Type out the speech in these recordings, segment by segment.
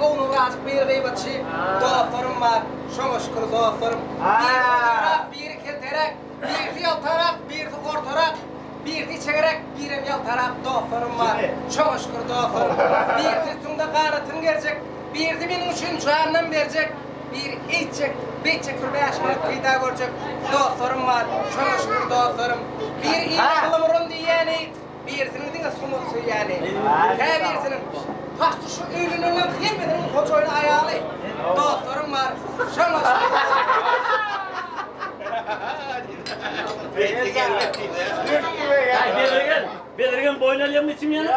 onu razı bir gıybatçı dostlarım var. Şoňa şükür dostlarım. Bir keterek, bir yaltarak, bir ortarak, bir çegerek, bir yaltarak dostlarım var. Şoňa şükür dostlarım. Bir üstünde kanatın gelecek, bir de benim için canım verecek. Bir içecek, bitecek bir beşmek peyda görecek dostlarım var. Şoňa şükür dostlarım. Bir iyi kılımırın diyeni, birisinin de sumutsu yani. Her birisinin taş şu ürününden hepinin koçoyun ayalı. Dostlarım var. Şoňa şükür. Belirgen boynalyam içim yani.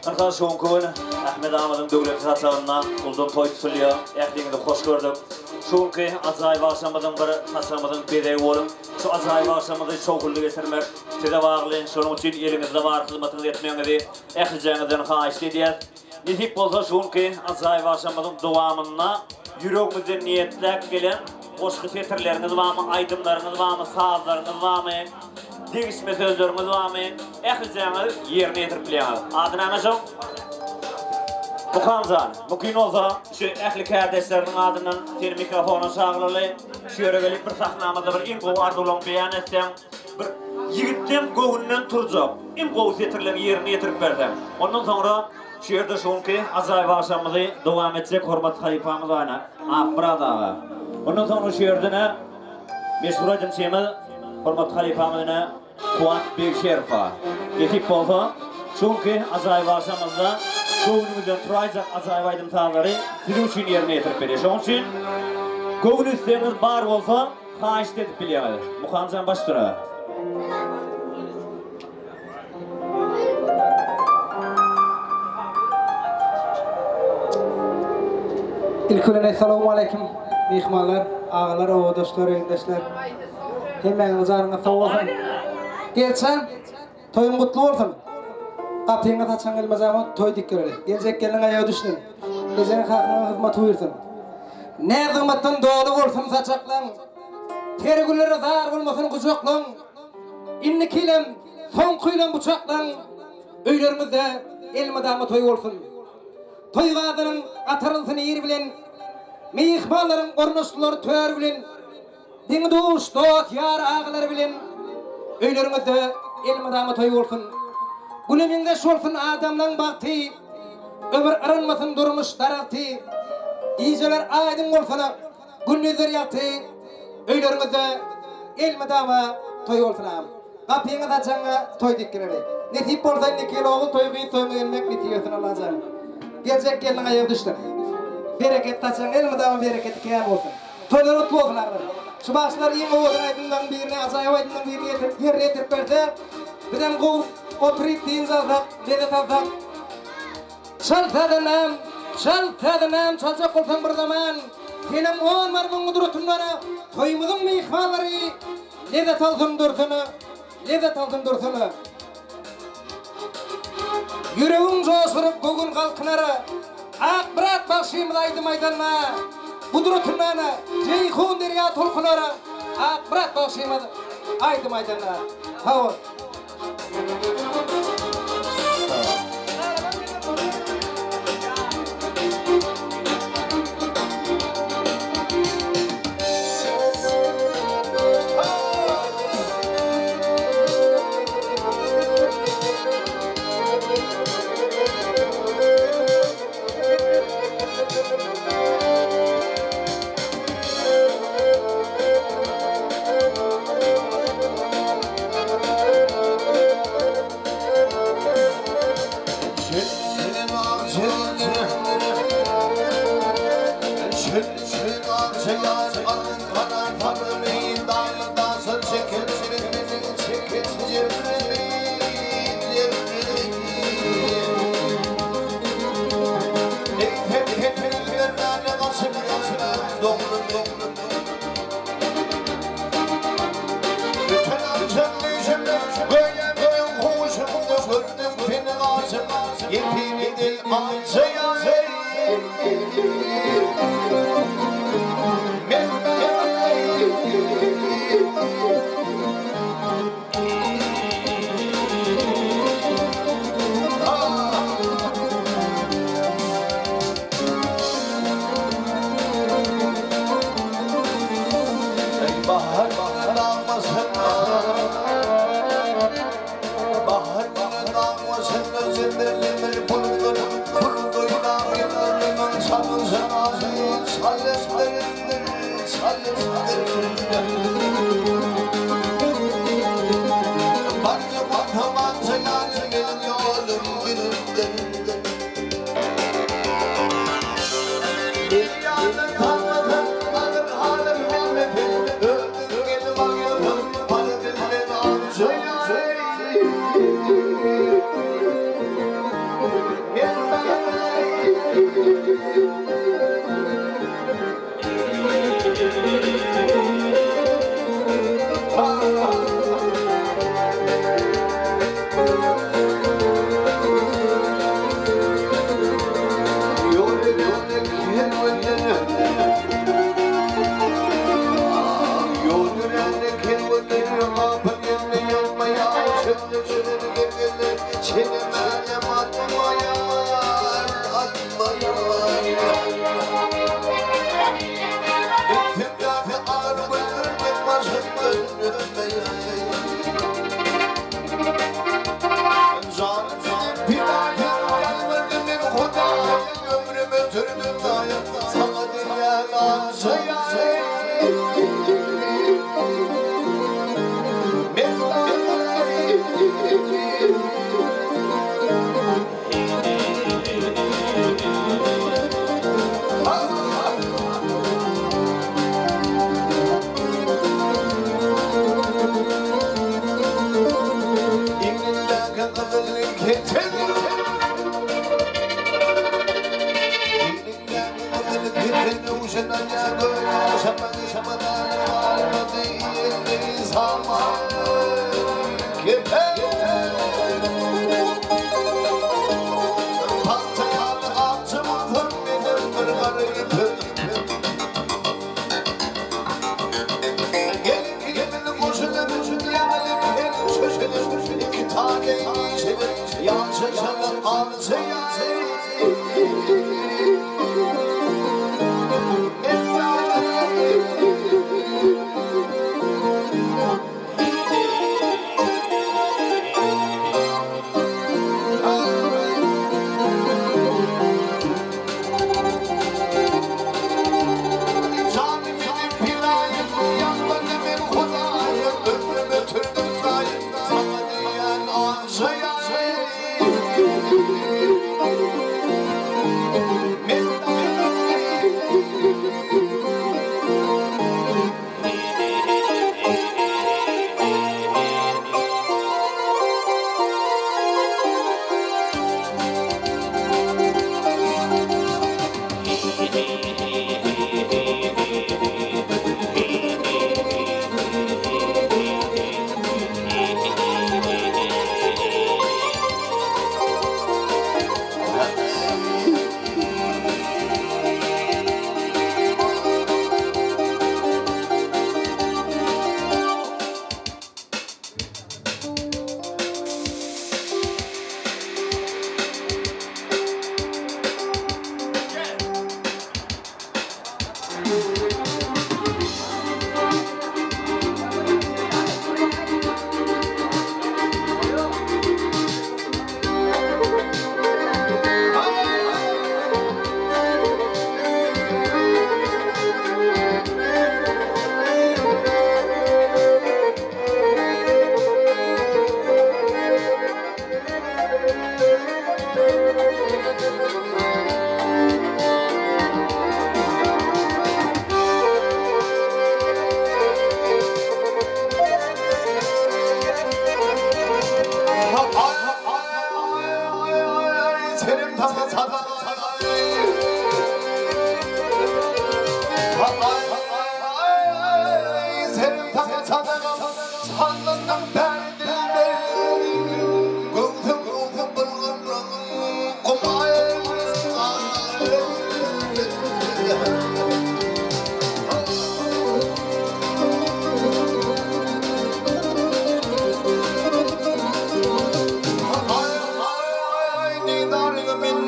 Arkadaş Şonkun, Ahmet Ahmet'in dövleti haçağından uzun toy tutuluyor. Ehliğini de hoş gördük. Şonku acayip akşamadın bir haçamadın bedeyi olun. Şu acayip akşamadı çoğullu getirmek. Size bağlayın, şunun için elinizde var hizmetiniz etmeyinizi. Ehliyeceğinizden haişli ediyet. Nefik bolsa Şonku acayip akşamadın devamına yüreğimizden niyetlek gelen hoşku fetirleriniz var mı, aydımlarınız var mı, sağlarınız var mı? Değişme sözlerimiz var mı? Ehliyeceğiniz yerine yetirpileyiniz. Adına anlaşım? Mukamzan, mümkün olsa şu ehli kardeşlerinin adından senin mikrofonu sağlayalı. Şöyle gelip bir sahnamızda bir imqo arzulan beyan etsem, bir yigittem göğünden turacak, imqo fetirlerini yerine yetirip versem. Ondan sonra şu yerde şonki acayip akşamımızı devam edecek hürmet halifamız ayna. Burada ağa. Ondan sonra şu yerde ne? Meşhur edimçemiz hürmet halifamızına Kuat Bekşerfa. Yetip olsa şonki acayip akşamımızda Göğünümüzden turayacak acayip aydım tağları sizin için yerine yetirip veriyor. Onun için göğün isteğiniz bar olsa haişt edip biliyemedi. Muhamzan baş dura. İlkülen esselamu aleyküm. Mihmanlar, ağalar, oğdaşlar, öğündaşlar. Hemen canına sağ olsun. Gelsen, toyun kutlu olsun. Kapıyına taçan gelmezama toy dik göreli. Gelecek gelin ayağı düşünün. Gecenin hakkına hizmet buyursun. Ne zımmatın doğru olsun saçaklan. Tergülleri zar olmasın kucaklan. İnnikiyle, son kuyla bıçaklan. Öylerimizde elmadama toy olsun. Toy kadının atarılsın yer bilen. Meyikmanların korunuşluları tör bilen. Dini doğuş, doğuk, yar ağaları bilen. Öylerimizde elmadama toy olsun. Gülümünde şolsun adamdan baktı, ömür arınmasın durmuş daraltı. İyiceler aydın olsana, gündüzler yaktı. Öylerimizde elmadama toy olsun ağam. Kapıyını açana toy dikkileri. Netip olsan nikeli oğul toyguyu toyma gelmek netiyorsun Allah'can. Gelecek gelin ayağı düştün. Bereket taçan elmadama bereketi kıyam olsun. Toylar utlu olsun ağlar. Şu başlar yine oğulun aydından birine, acayip aydından birine yerine yetirip verse, birden kul oturup din zazak, ledet alsak. Şaltadanam, çalacak olsan bir zaman. Senem on var bunun durutunlara, toyumuzun meyikmaları, ledet alsın dursunu. Yüreğim coşurup bugün kalkınara, akbirat bakşıyımız aydı maydanına. Bu durutunlara, ceyhun derya tolkunara, akbirat bakşıyımız aydı maydanına. Sağ hepin ağzım, yepini değil ağzıya. Bahar bahar almasın, bahar bahar almasın, zindirlenir bulgur, bulgurla yanarımın salısın ağzı, salısın, salısın. Bakı bakımansı yanı gelin yolum günümden. Bir yanı tanıdım, alır alır bilmedim.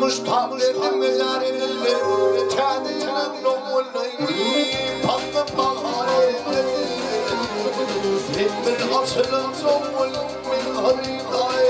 مشتاق للمزار تعدينا نقول طب بحاري من أصل الزول من هريقاي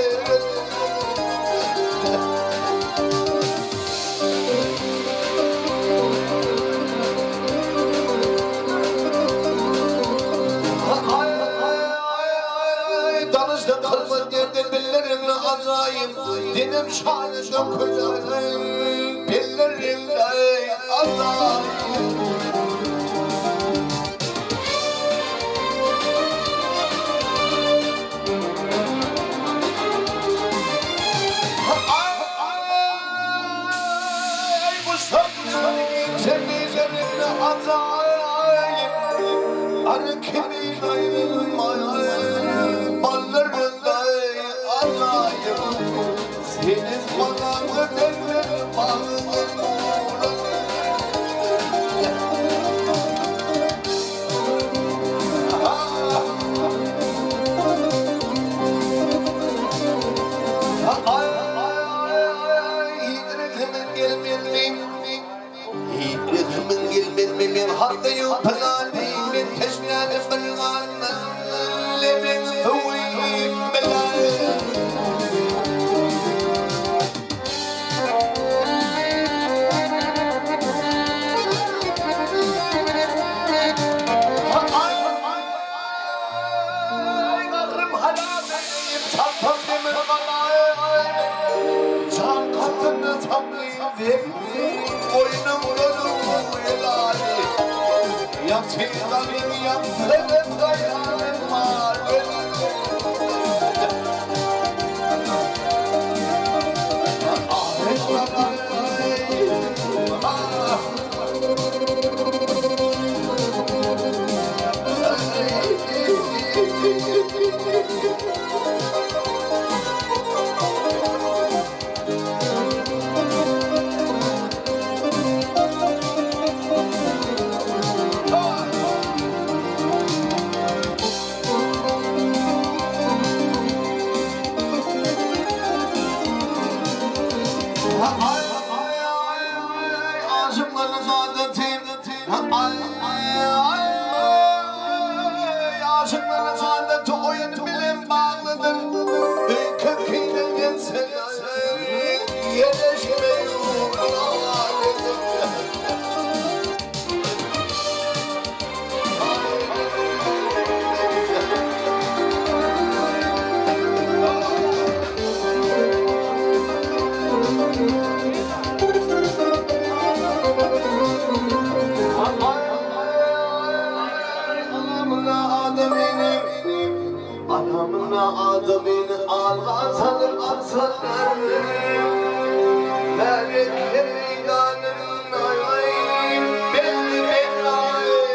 danıştım kılmın girdi billerin azayım dinim şanı dökülerim billerin azayım Arı kimin ayrılmayayım ballarında alayım Seniz bana öderim bağımın من حق يطلعني من تشنان فرغانا لمن ثوي ملايين أغرب هلامي يتحطم من غلايين جان قطن تبلي ذهني وينم ولو يلالي يطير من يمثل غير المال Aşıkların saadeti oyun bilim bağlıdır Köküyle gelse yetişmeyi Adamın ağzını aslanlar Melek hemiganın ayayım Belli belayım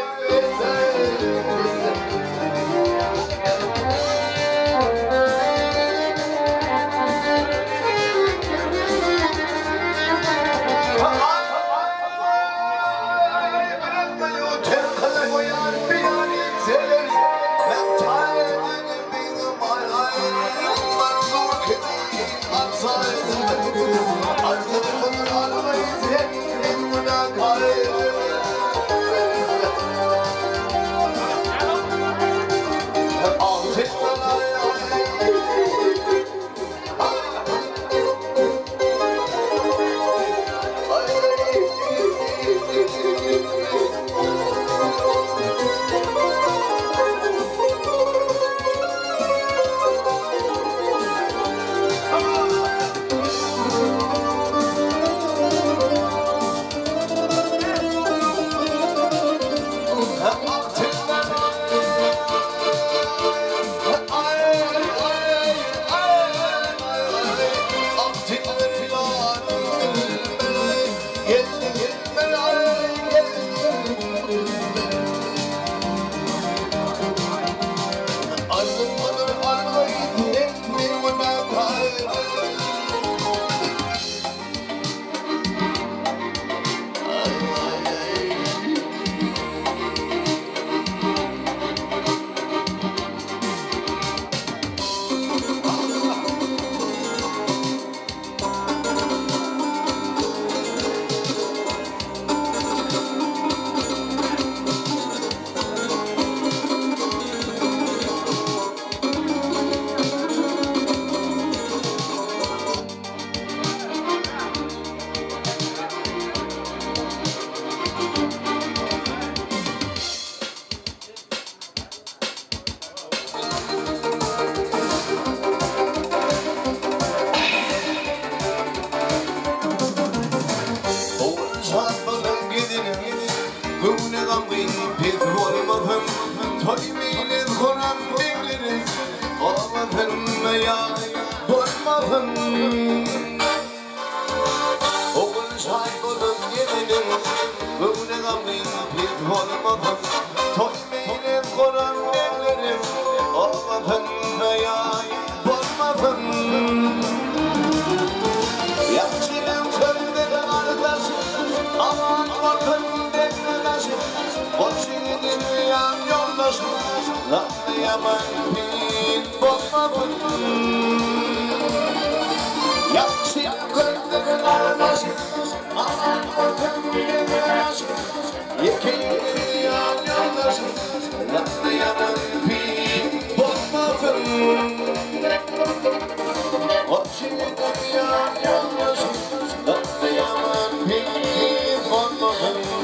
yaman bir bolmabın Yakşı gördüğün aradaş Anlatın bir aşk Yekeğini yandaş Tatlı yaman bir bolmabın O şimdi yandaş Tatlı yaman bir bolmabın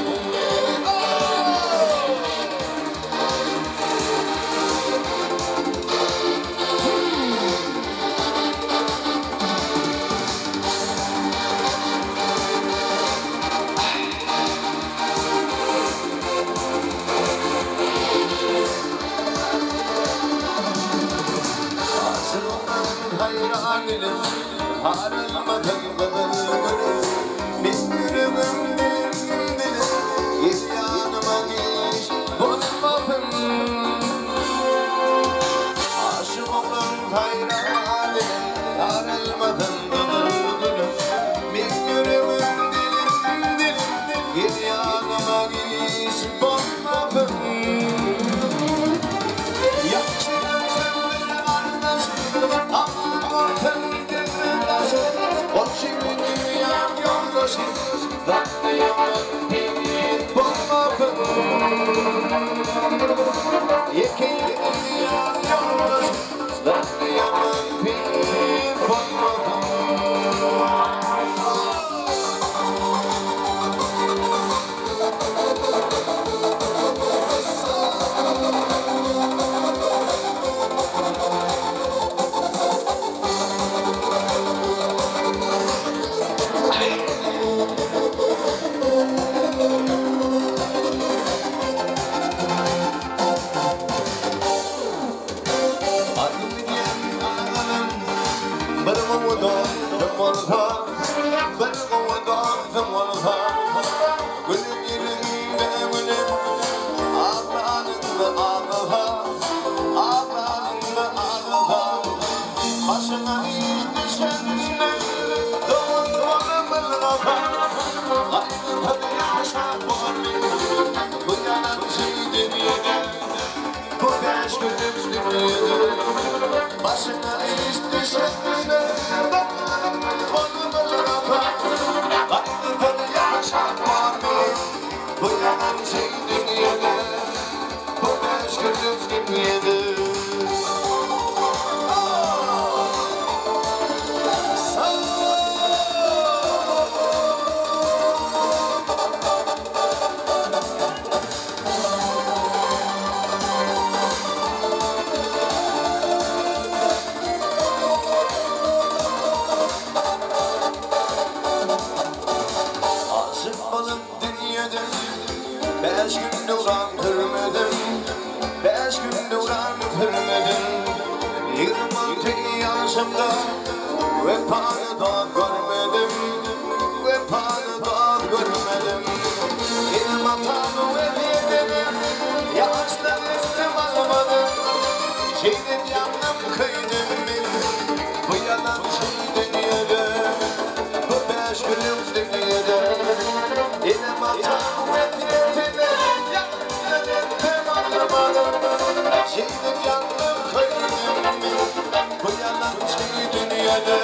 hayranım Harılmadım gönül Bilmiyorum dilim Git yanıma geç Bozmadım Aşık oldum hayranım Harılmadım gönül Bilmiyorum dilim Git yanıma geç Bozmadım Başına iş düşene Aynı yaşanmam Bu yalan şey dünyada Bu meşgulüm dünyada Beş gün duran kırmadım Beş gün duran kırmadım 26 yaşımda Vefanı da görmedim Vefanı da görmedim İlm hatamı vermedim Yaştan istim almadım Şeydim yandım kıydım Bu yalan şey dünyada Bu beş günüm dünyada İlm hatamı vermedim Şeydim yandım kıydım Bu yalan şey dünyada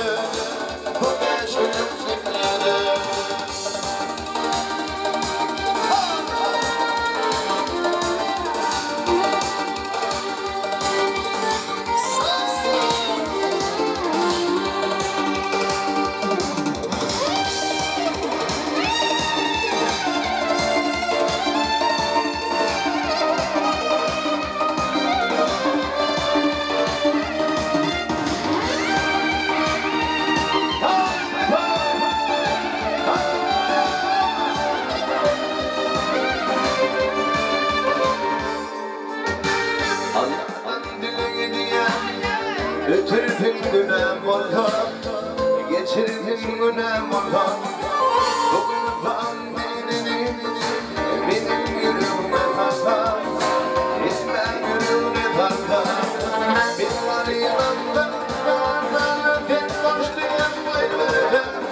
Bu beş günüm dünyada Ötürdüm günem oldu Geçirdim günem oldu Bugün pandeminin Benim yüreğime takar İsmen yüreğime takar Bir var yanımda Tek başlayan bayılırım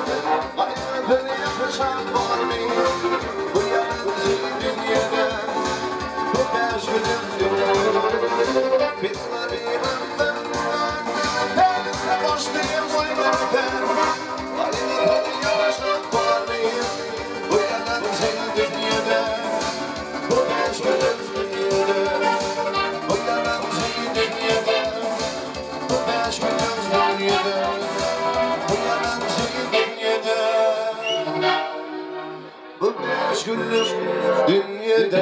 Ayrıdır yakışan var mı Bu yalan dünyada Bu beş günüm dünyada 5 günlük dünyada.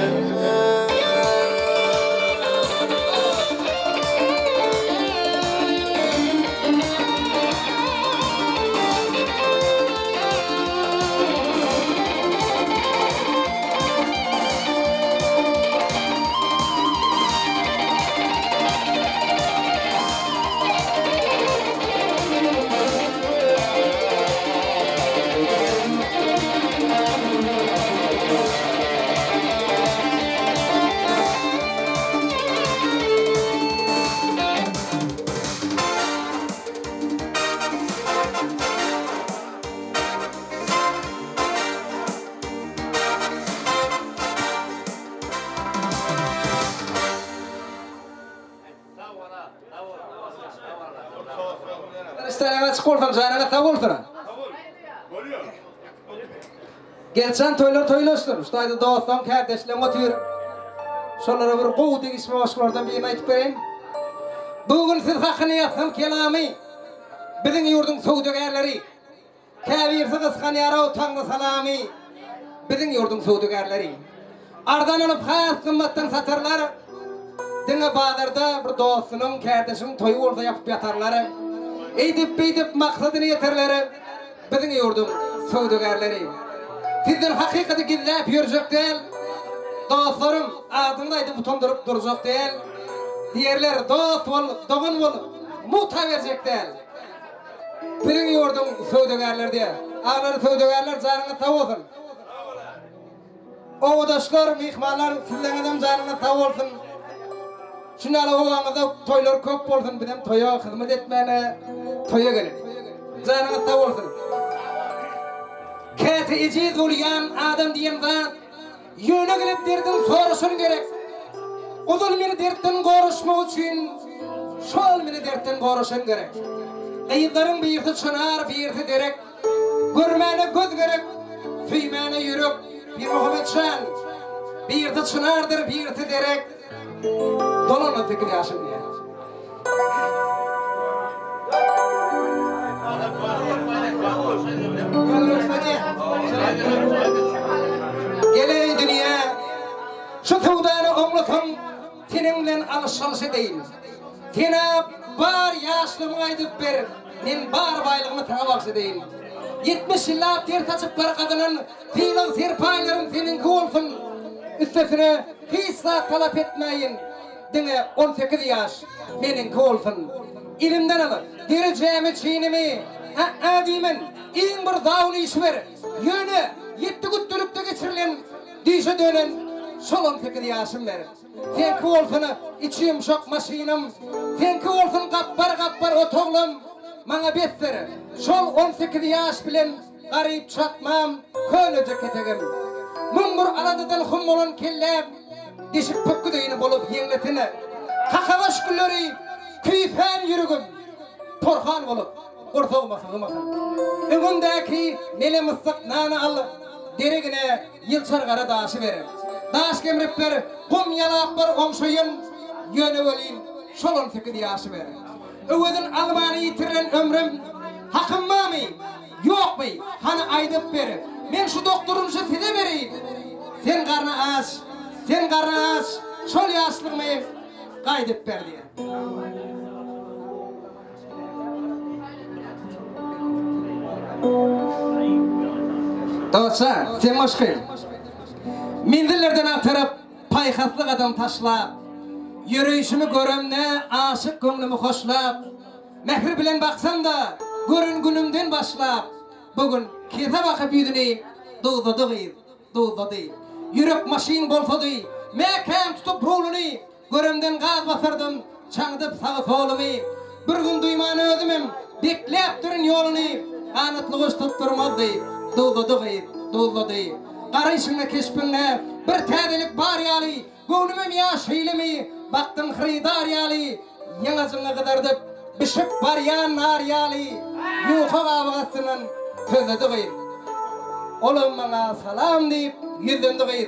İstene çıkırdım canına tavulsana. Gelsen toylaştır. Ustaydı dostum, kardeşlerim otur. Şonlara bir qow deg ismi başlardan birini aytıp bereyim. Bugün siz hakkını yazsam kelami. Bizim yurdun sowdagarlary. Käbirsi kıskan yaraw Tanrı salami. Bizim yurdun sowdagarlary. Ardan alıp has kımmatdan satarlar. Dine bazarda bir dostunyň, kardeşiň toy orada yapıp yatarlar. Eýdip maksadyny yeterler. Bizim yurdun sowdagarlary. Sizden hakikaty gizläp ýörjek däl. Dostlarım adyny aýdyp butondurup durjak däl. Diýerler dost bol, dogan bol, muta berjek däl. Bizim yurdun sowdagarlary diýer. Aglar sowdagarlar janyňa sag bolsun. Oğdaşlar, mihmanlar, sizden adam janyňa sag bolsun. Şunala oğamyzda toylar köp bolsun, bizim toya hyzmat etmäne, toya gelip. Janyňa sag bolsun. Käte ejiz bolýan adam diýen zat ýöne gelip derdim soraşyn gerek. Ozal meni dertten goraşmak üçin şol meni dertten goraşyn gerek. Eýizlaryň birisi çınar, birisi derek. Görmäne göz gerek, süýmäne ýürek. Bir Muhammedşan, birisi çınardyr, birisi derek. Dolana tekil ýaşym diýer. Geley dünya, şu tawdany oňlasam, senin bilen alışalşy değil. Sene bar ýaşlymy aýdyp ber, men bar baýlygymy taňabaksy değil. 70 ýyllap ter taçyp bar gadynyň filan serpaýlarym senin bolsun. Üstesine hiç talap etmeyin. Dine 18 ýaş meniň bolsun. İlimden alıp, derejemi çiğnimi, diýmen, iň bir dawly iş ber. Ýöne 7 güttülükde geçirilen, diýşe dönen, şol 18 ýaşym ber. Senki bolsun içim şok maşinam, senki bolsun gappar otoglum, maňa betler. Şol 18 ýaş bilen garyp çatmam, köleje ketegim. Mungur aladydan hum bolan kellep, dişik pökküdeýini bolup ýeňletine. Hakabaş gülleri, küýpen ýürügüm, torhan bolup, gortogmasygym. Öňündäki mele myssyk nana al, deregine ýylçar gara daşy berer. Daş kemrip ber, gum ýalap bar oňşoýun, ýöne bolýyn, şol 18 ýaşy berer. Öwedin almany ýitirilen ömrüm, hakymmy, ýokmy, hany aýdyp ber. Men şu doktorumşy size bereyim. Sen garna aç, şol ýaşlygymy gaýdyp ber diýer. Dostlar, sen meşgul. Mindillerden atyryp, paýhaslyk adam taşlap, ýürüýüşimi göremne, aşyk göňlümi hoşlap, mehri bilen baksam da, görün günümden başlap, bugün kete bakyp ýüzüni dowzady. Ýürek maşin bolsady, mekem tutup roluny, göremden gaz basardım, çaňdyp sağa solumy. Bir gün duýmany özümem, bekläp duran ýoluny, anatlygy tutturmazdy. Dowzady. Garaýşyňa keşpiňe bir täzelik bar ýaly, göwnümem ýaşylmy, baktym xridar ýaly, ýaňasyňa gadardyp, bişip barýan nar ýaly, ýuha gabasynyň tözedi. Olam maňa salam diýip, ýüzündi.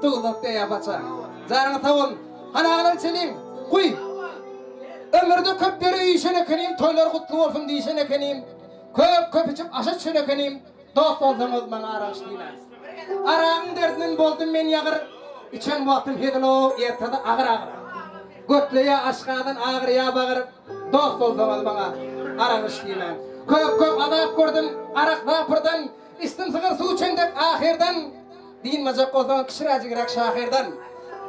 Dowzady ýapaça. Janyňa tawun, hanalar çelim, guý. Ömürde köp beri ýişen ekenim, toylar gutly bolsun diýişen ekenim. Köp içip aşa çönekenim, dost bolsaňyz maňa araş diýmez. Aragyň derdinden boldum men ýagyr, içen wagtym hedelo ertede agyr. Götleýe aşgadan agyr bagır, dost bolsaňyz maňa araş diýmez. Köp azap gördüm, arakda pırdan, istim sıgır su içendek ahirden, diýinmejek bolsaň kişirajyk şahirden,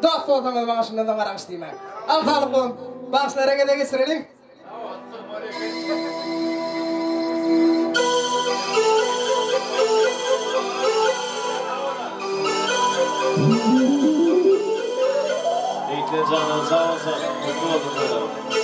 dost bolsaňyz maňa şundan araş diýmez. Al salyk bolun, başlara gede geçirelim. Eýtlen janan sağ olsun. Mutlu oldum.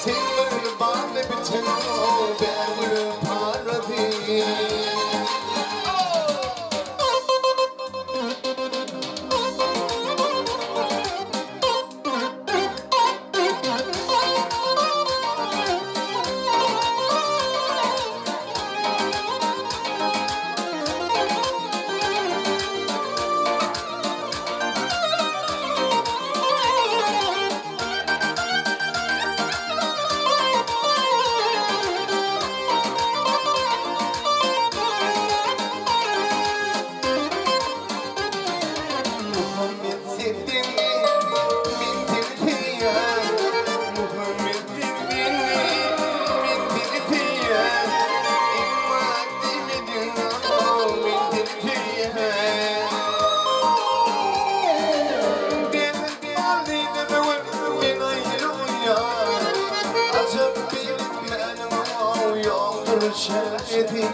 Sen bir bana bütün o ben paradi yoktur şerefin.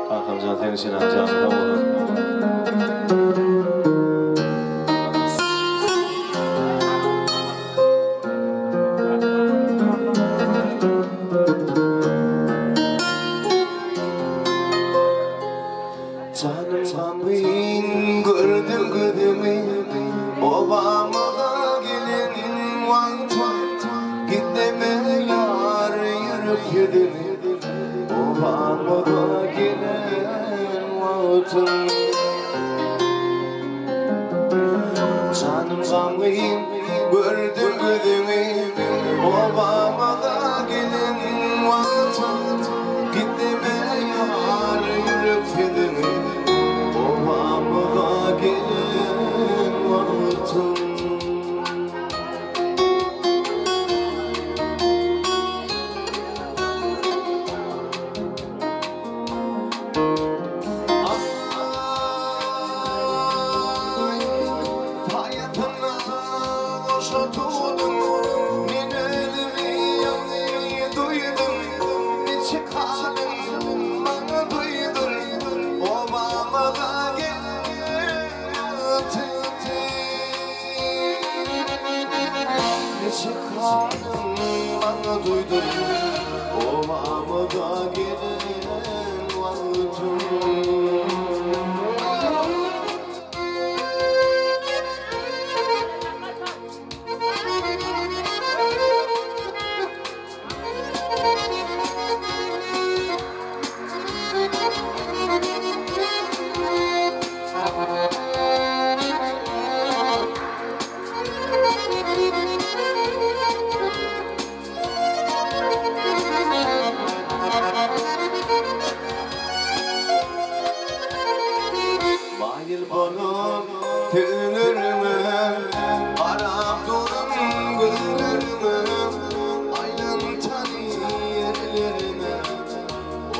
Arkamızdan tenişin alacağını da olur. Canım sanmayın gördüm obama gelin vakti gitme yar yürüp gidin obama gelin vakti. Canım sanmayın gördüm obama gelin vakti gitme yar yürüp gidin obama gelin vakti. Bana duydum obama da gelin vakti. Bayıl bana tüylerime, Arap durum güllerime, aynen tani yerlerine,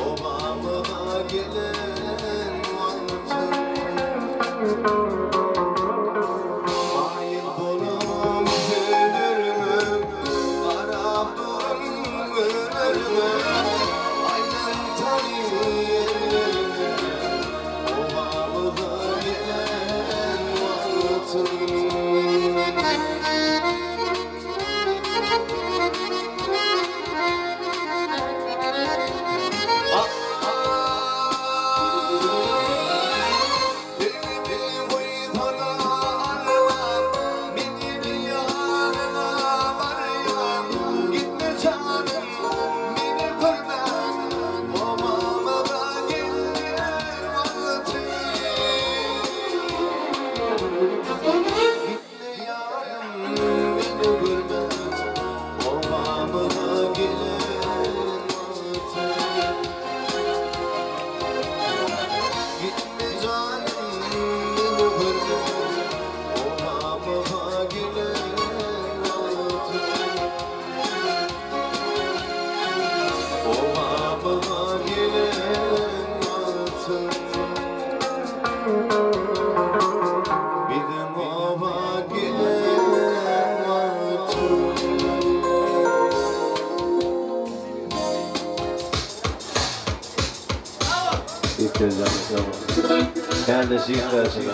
obama gelen vakti. Bayıl bana tüylerime, Arap durum güllerime, aynen tani yerlerine, obama gelen vakti. İlk gözden sonra. Kendisi yıkarsın.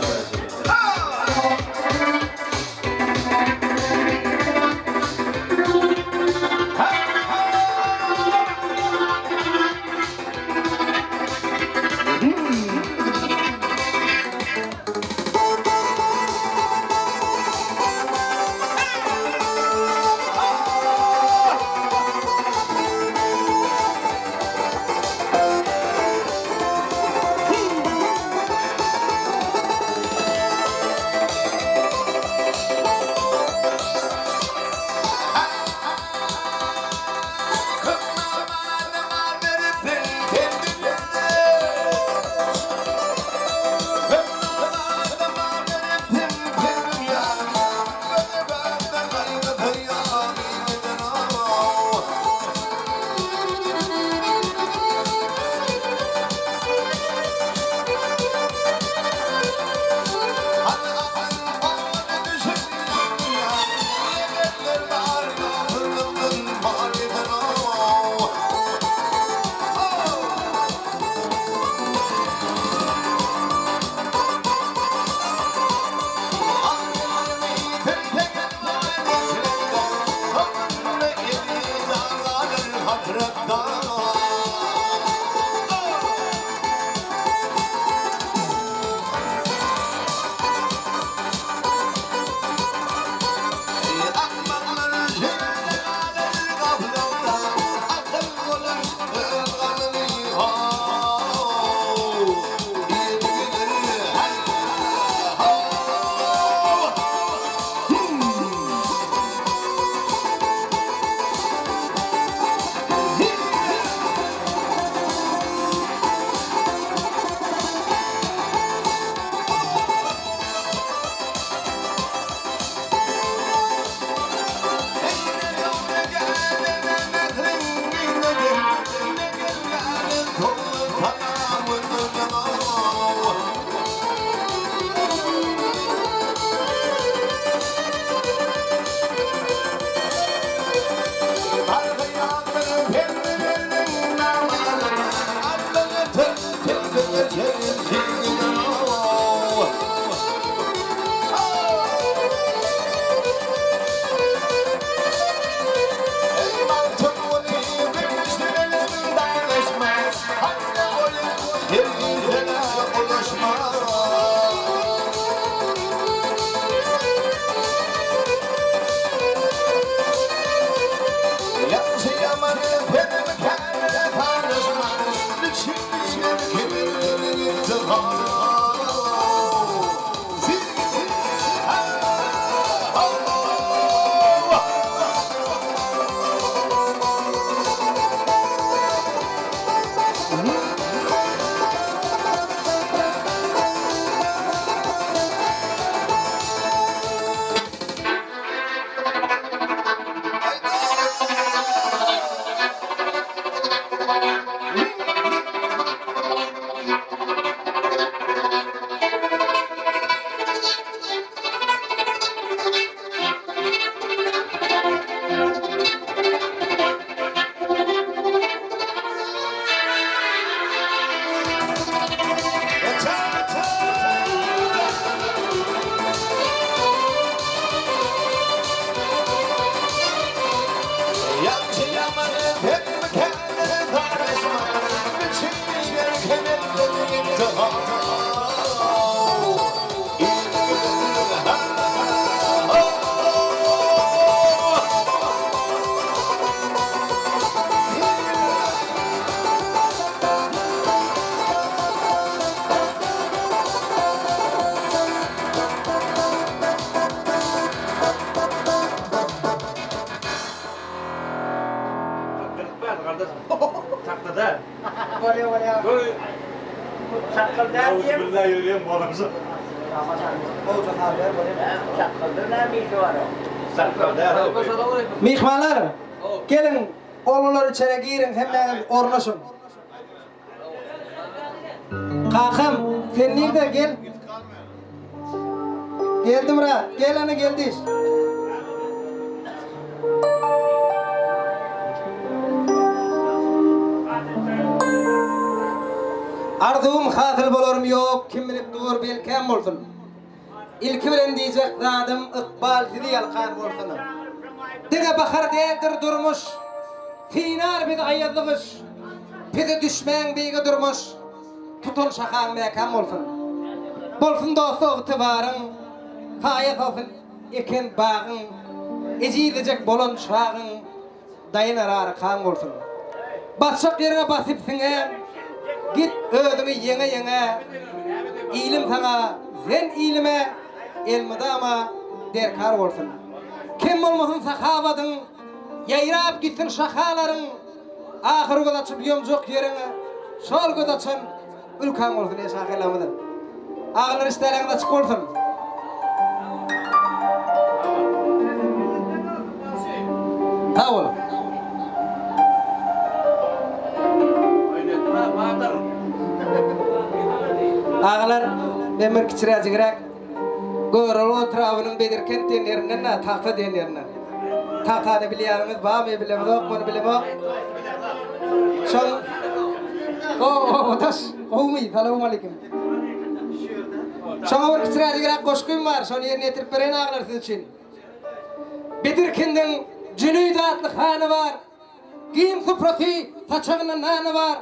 kardeş. Taktada. Böyle. Çakıldan diyeyim. Bismillah yürüyeyim bu adamıza. Olacak haber böyle. Çakıldan ne bir şey var o? Çakıldan. Mihmanlar, gelin, oğlular içeri girin, hemen ornaşın. Kakam, sen nerede gel? Geldim ra, gel ana geldi. Arzum hasıl bolurum yok, kim bilip dur belkem olsun. İlki bilen diyecek zadım ıkbal sizi yalkan olsun. Dige bakar değildir durmuş, finar bizi ayyadlımış, bizi düşmen bizi durmuş, tutun şakan mekam olsun. Bolsun dostu ıtıbarın, fayet olsun eken bağın, eciyecek bolon şağın, dayınar arkan olsun. Basacak yerine basipsine, git ödünü yenge, ilim sana, sen ilime, elmidama derkar olsun. Kim olmasın sahabadın, yayrap gitsin şakaların, ahir göz açıp yomcuk yerine, şol göz açın, ülkan olsun ya şakalamıdır. Ağlar işlerine açık olsun. Sağ ol. Ağlar, memur kiçiracıgırak, Görülü oturağının bedirken denlerinden, tahta denlerinden. Tahtanı biliyorsunuz, bağ mı bilemiz, okmanı bilemiz. Şol, taş, kovmayı, selamun aleyküm. Şoňa bir kiçirajyrak goşgym bar, şonu ýerine ýetirip beren aglar siz üçin. Bedirkindiň Jünüýd atly hany bar. Giýim suprasy, saçagyna nany bar.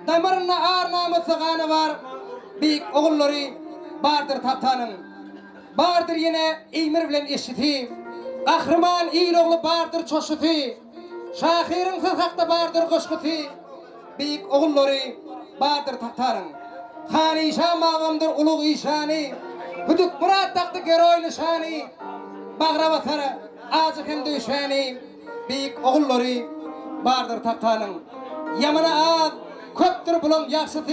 Damaryna ar namasy gany bar. Büyük ogullary bardyr taptanyň. Bardyr ýene eýmir bilen eşiti. Gahrman ýyl ogly bardyr çoşuty. Şahyryň sasakda bardyr goşguty. Büyük ogullary bardyr taptanyň. Hany işan mağamdır ulug işani. Hüdük murat taktı geroy nişani. Bagra basarı azı hem düşeni. Büyük oğulları bardır taktanın. Yamana az köptür bulun yakşıtı.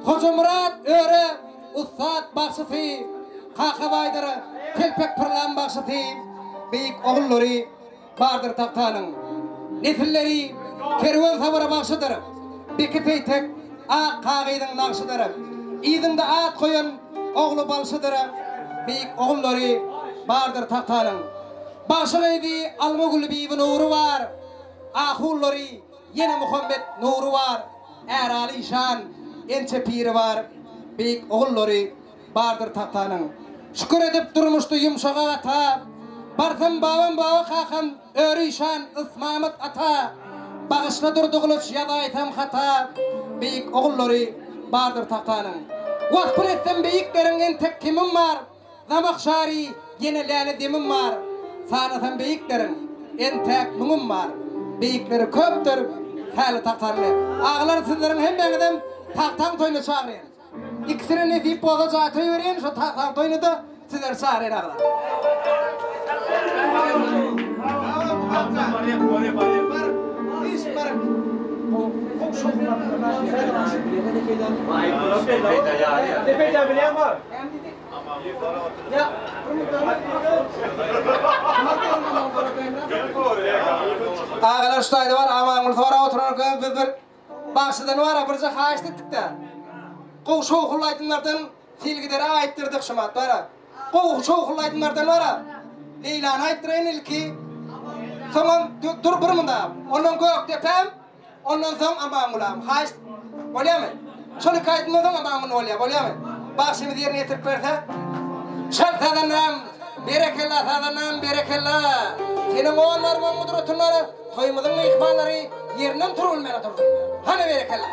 Hoca murat öre ustad bakşıtı. Kaka baydırı telpek pırlan bakşıtı. Büyük oğulları bardır taktanın. Nesilleri kervan savara bakşıdır. Bekitey tek ak kağıydın nakşıdır. İzinde at koyun oğlu balşıdır. Büyük oğulları bardır taktanın. Başarıydı Almagül bir nuru var. Ahulları yine Muhammed nuru var. Erali şan ençe piri var. Büyük oğulları bardır taktanın. Şükür edip durmuştu yumşağa ata. Barsam babam baba kakam örü şan ısmamet ata. Bağışla durduğuluş ya da aytam hata. Büyük oğulları bardır taktanın. Vakfır etsem beyiklerin en tek kimim var. Zamak şari yine lâne demim var. Sanasam beyiklerin en tek mumum var. Beyikleri köptür hali taktanını. Ağlar sizlerin hem benim taktan toyunu çağırın. İkisini nesip bozaca atayı verin. Şu taktan toyunu da sizler çağırın ağlar. Depeyden bilen var. Ağlar şutaydı var, amanımız var, oturan biz bir başıdan var, bir cak haşt ettik de. Qoğuşu oğullaydınlardan filgidere aittirdik şumat var. Qoğuşu oğullaydınlardan var. Leyla'nı aittirayın ilki. Sonra dur bir mında, ondan gök tepem, ondan sonra aman ulam, haşt. Oluyor mu? Şöyle kaydınlardan aman oluyor, oluyor mu? Başımız yerine getirip verse. Şal sadanam, berekellah sadanam, berekellah. Senin oğullar ve mudrotunları, toyumuzun ihmanları yerinden turulmaya durdu. Hani berekellah?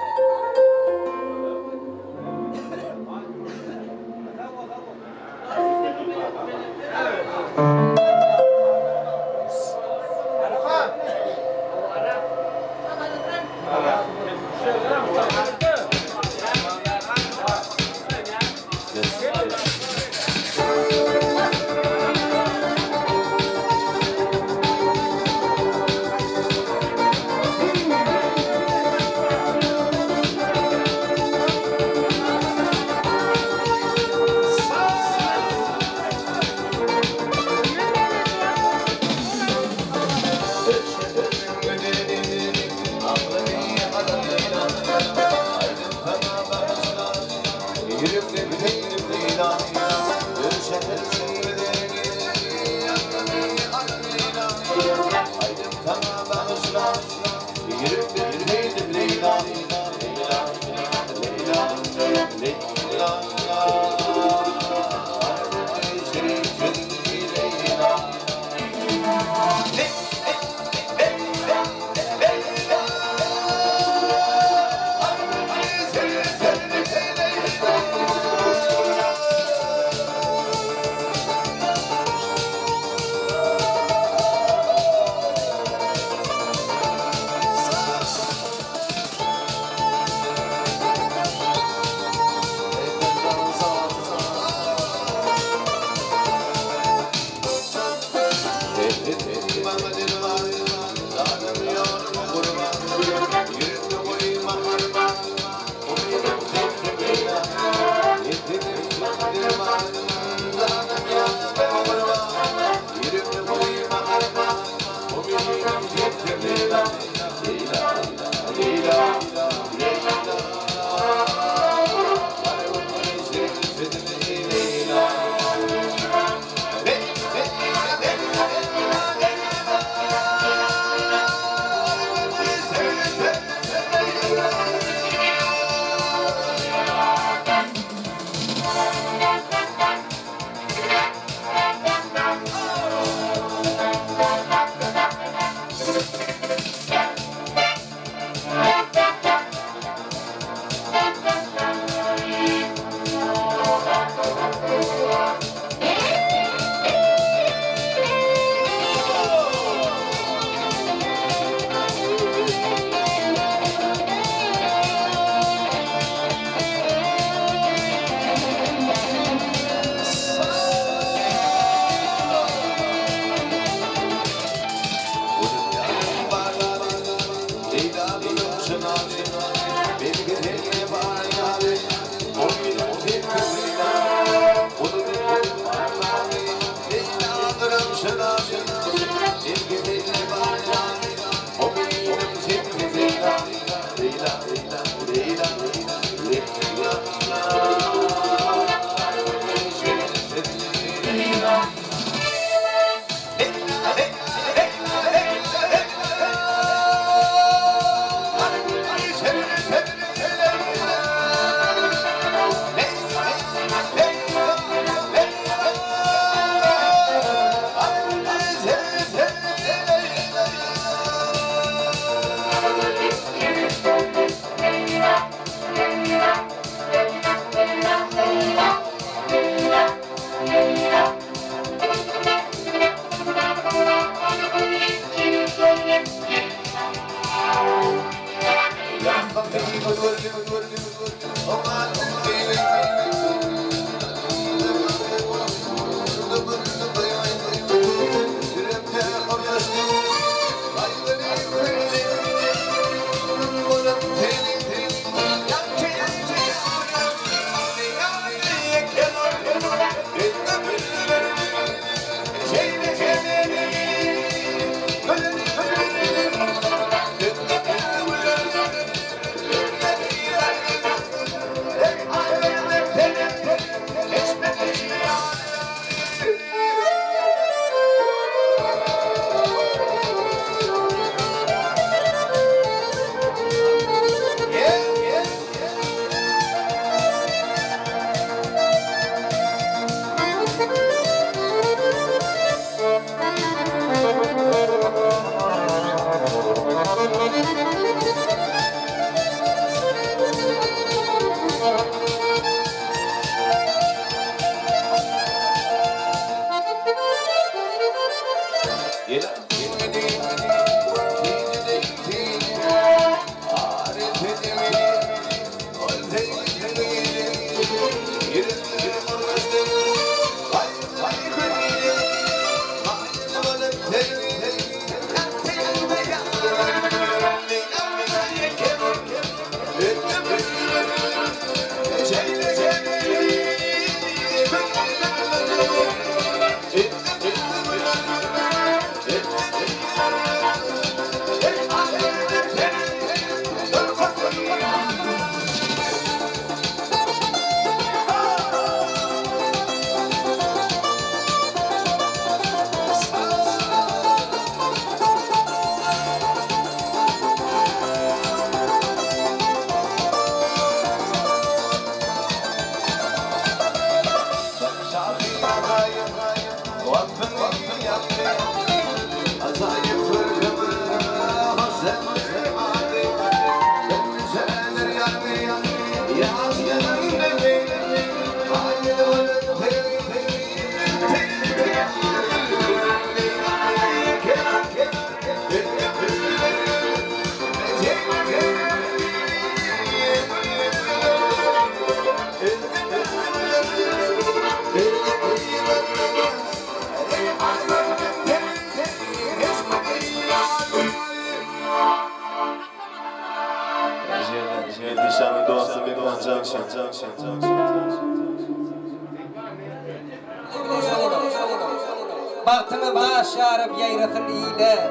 Baktına baş yarıp yayrasın iyile.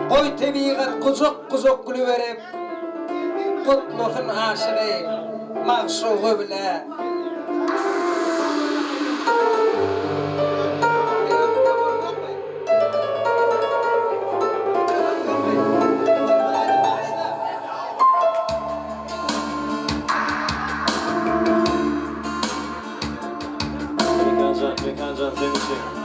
Koy tebiğat kuzuk gülü verip kutlusun aşırı mağşuğu bile. Mekancan senin için.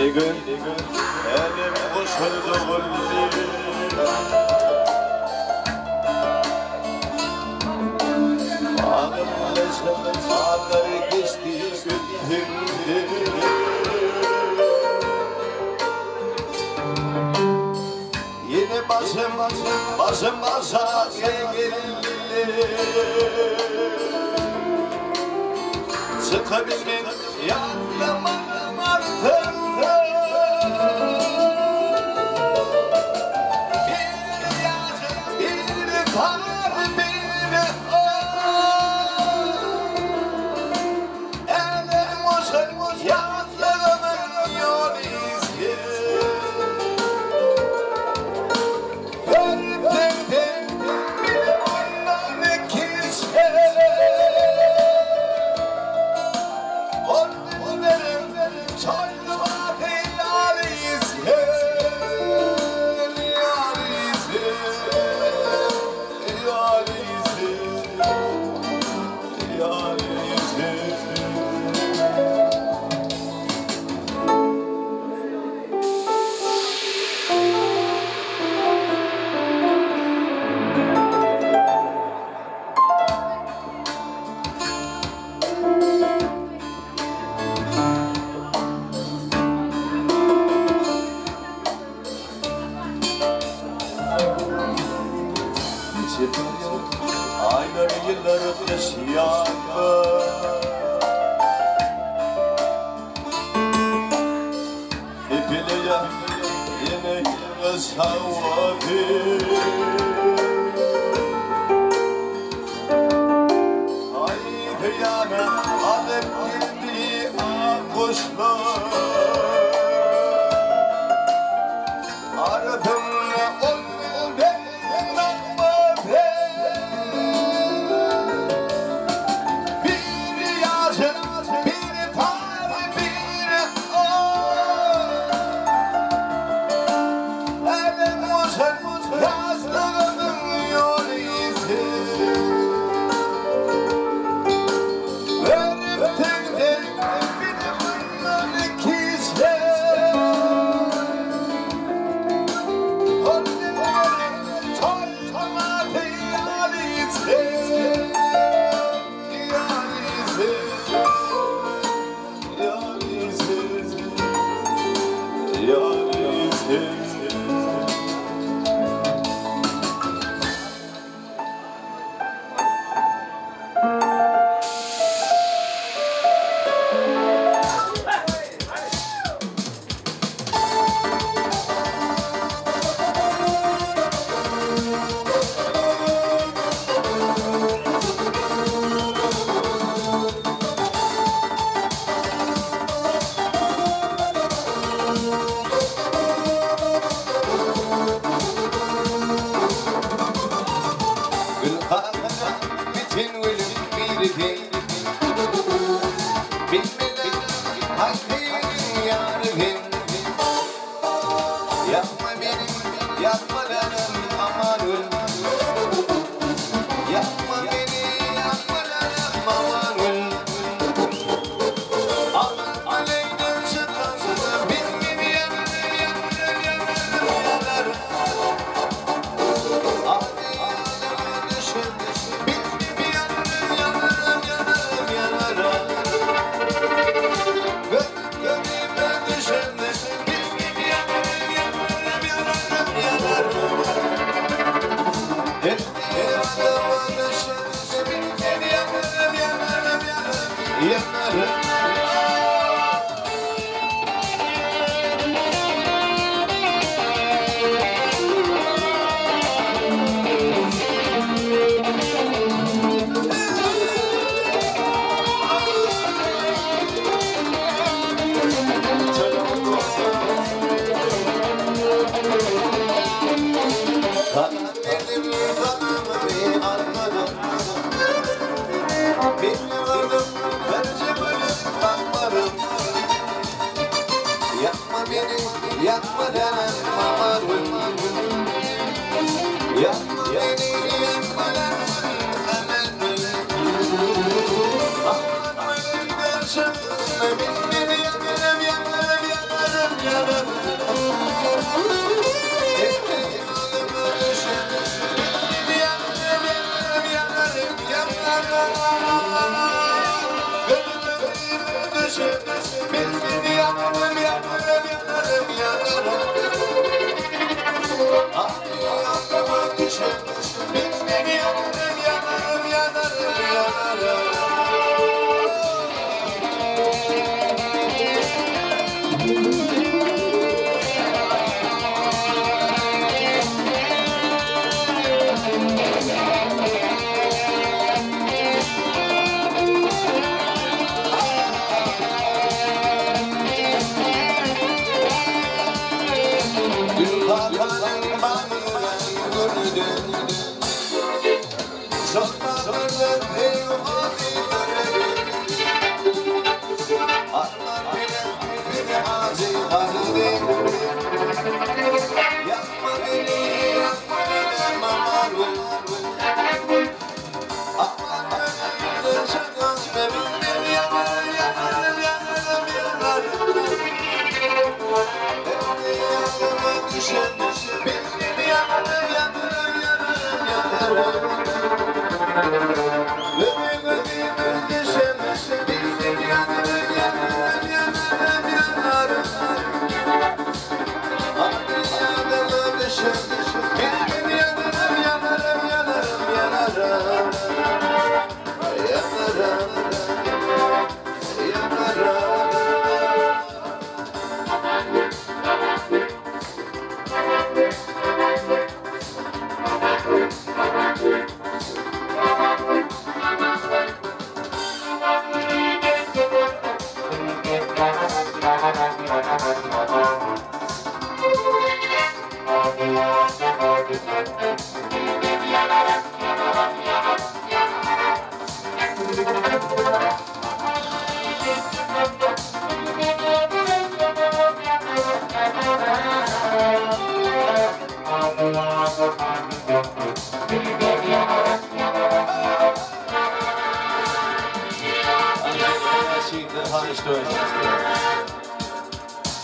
Yedi gün elim koşuldu gülbir Ağım lezzet ağları geçti gündür Yine başım başa geldi Sıkabilmek yanlamadım artık Bir yağcı, bir kar, bir elim uzun yazdığımın yol izi Gördüm bir ondan ikisi Aylar yıllar yaşayan İpileye yine savadi Ay kıyamet alıp gitti kuşlar Ardımla onu benden almadı Bir yazın, bir tarih, bir elim uzun yazdığımın yol izi Verip tündür bir bundan ikisi Bütün ölüm bir gün Bilmeden hakkın yarın Yapma benim, yapma benim amanın Yapma beni, yapma benim amanın Aman aleyden çıkarsın bin gibi yanarım Hadi yanarım düşün bin gibi yanarım Gönlüme düşün bin gibi yanarım Ettiği adama düşün bin gibi yanarım Dedim tanımı bir anladım Bilmiyordum bence böyle bakmarım Yapma beni, yapma denem amanım Yapma beni, yapma denem amanım Aman benim dersim, benim yanarım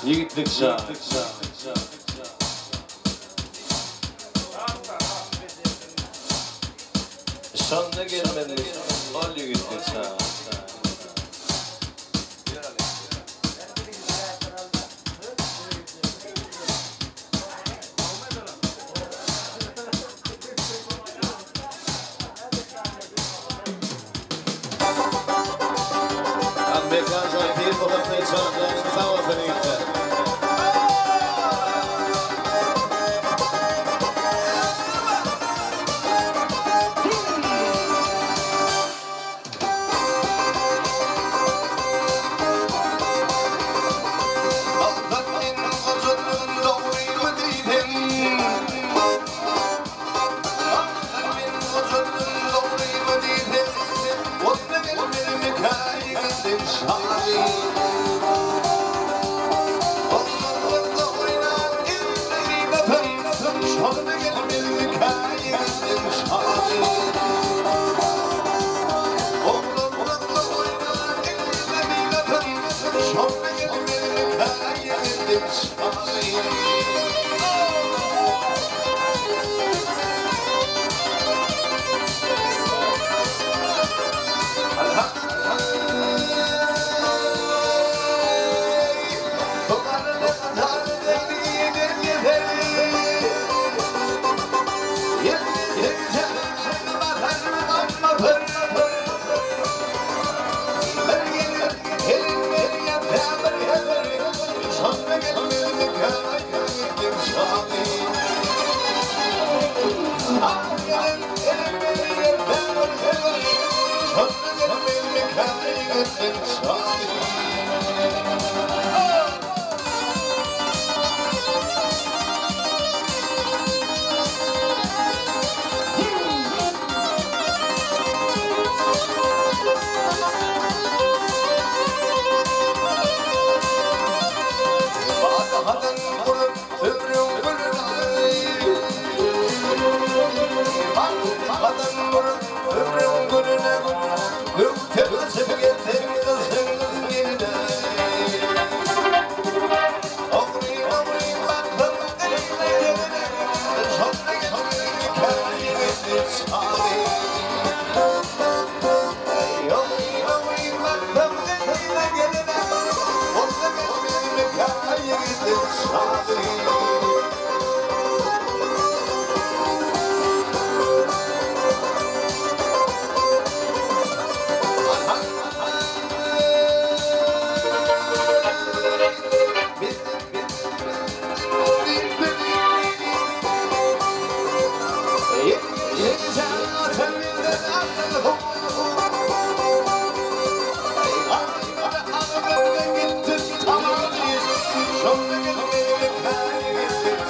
Yigitlikça. Sonuna gelmedi. Ol yigitlikça.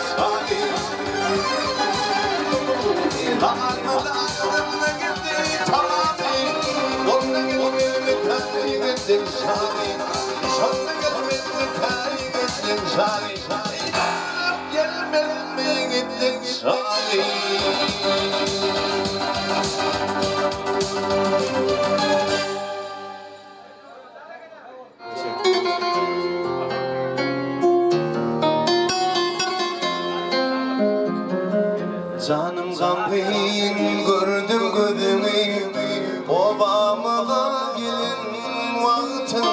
Sorry. Gelmedin mi gittin Salih. Canım kampin gördüm gözünü, obamıza gelin vaktin,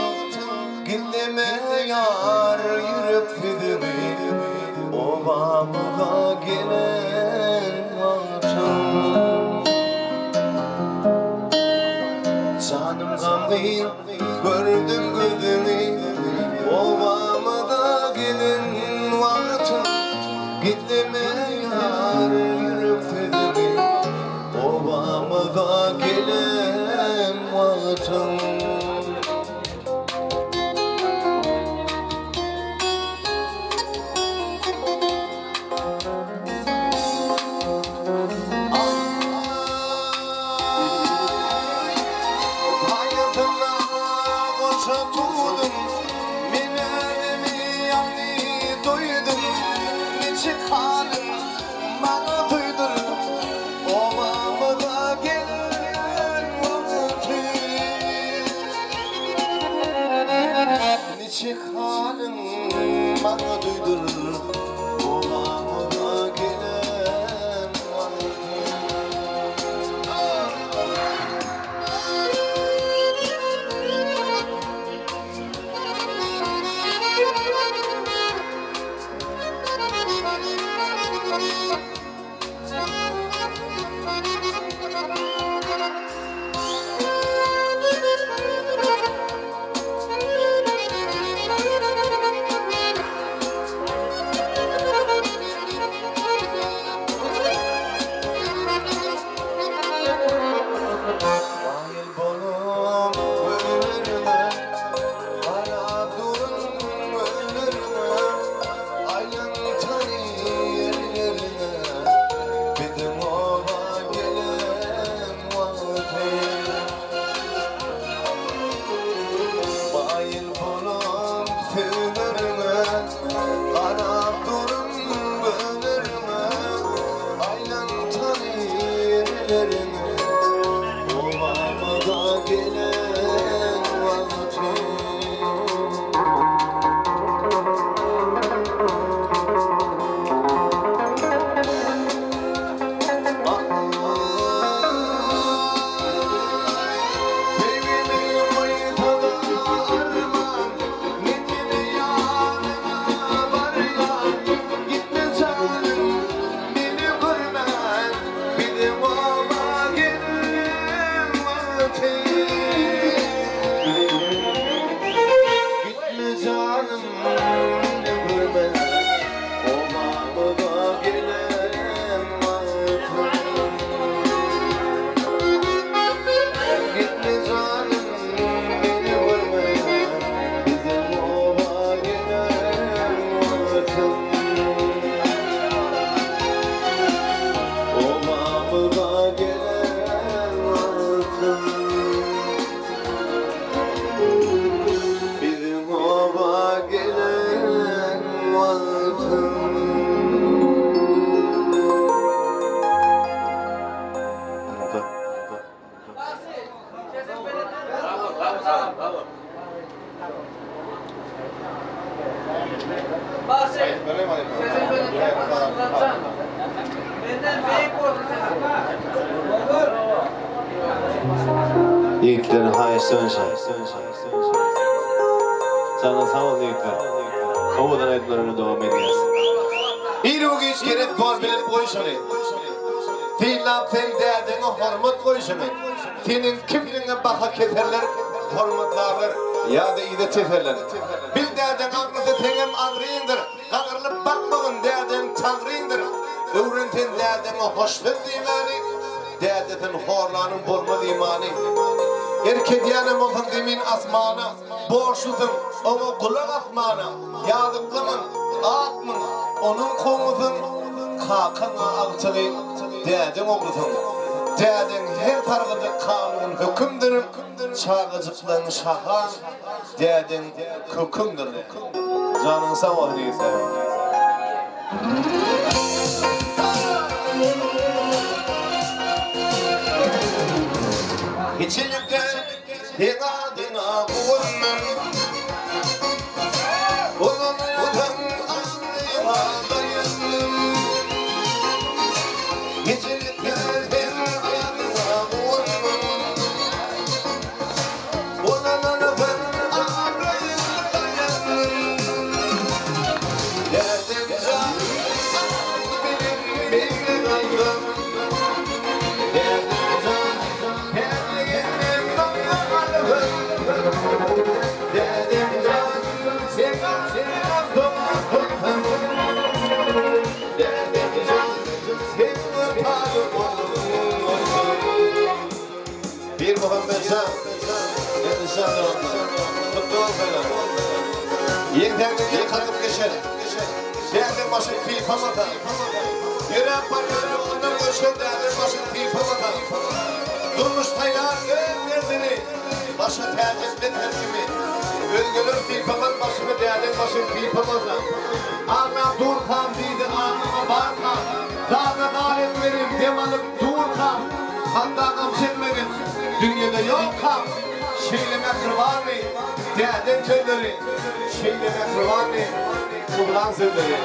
gilleme yar yürüp fidimi, obamıza gelin vaktin. Canım kampin gördüm gözünü, obamıza gelin vaktin, gilleme yar yürüp fidimi, obamıza gelin vaktin. Çık halin bana duydur, obamıza gelen Yiğitlerin hayırlısı önce. Sana sağ ol yiğitler. Komudan etlerine devam ediyoruz. Bir o geç gerek var bilip koyuşunu. Filan sen derdine hormat koyuşunu. Senin kimliğine baka keserler, hormatlarlar ya da ide teferler. Bil derdin aklınızda tenem ağrıyındır. Ağırlıp bakmağın derdin tanrıyındır. Öğrentin derdine hoşluk imani. Derdetin horlanın bulmadı imani. Erkek yanım olsun demin asmana. Boşuzum onu kulak atmana. Yadıklımın, atmın, onun komuzun. Kakana altılı derdin oğlusun. Derdin her tarafında kanun hükümdür. Çağıcıklan şahan derdin hükümdür. Canın sağ ol neyse. İçilikte adına uğrunun Ulanırken anlaymadayım İçilikte adına uğrunun Ulanırken anlaymadayım Derdim can benim kaldım Derdim can Derdim can sen Derdim can sen Bir Muhammed Can Yetişen Mutlu ol bana Yeniden yıkanıp geçer Derdim başım fil pamata Yüreğim parçaları ondan göçer Derdim başım fil pamata Durmuş taylar gözlerini Başı tercihden tercimi Özgürlük fil pamat başımı derdim başım fil pamata Ağlam dur kam deydi ağlama barka Dağda dalet verim demanıp dur kam Hatta kamşetmedin dünyada yok kam Şeyleme kırvanı derdim tölleri Şeyleme kırvanı Kur'an sözleri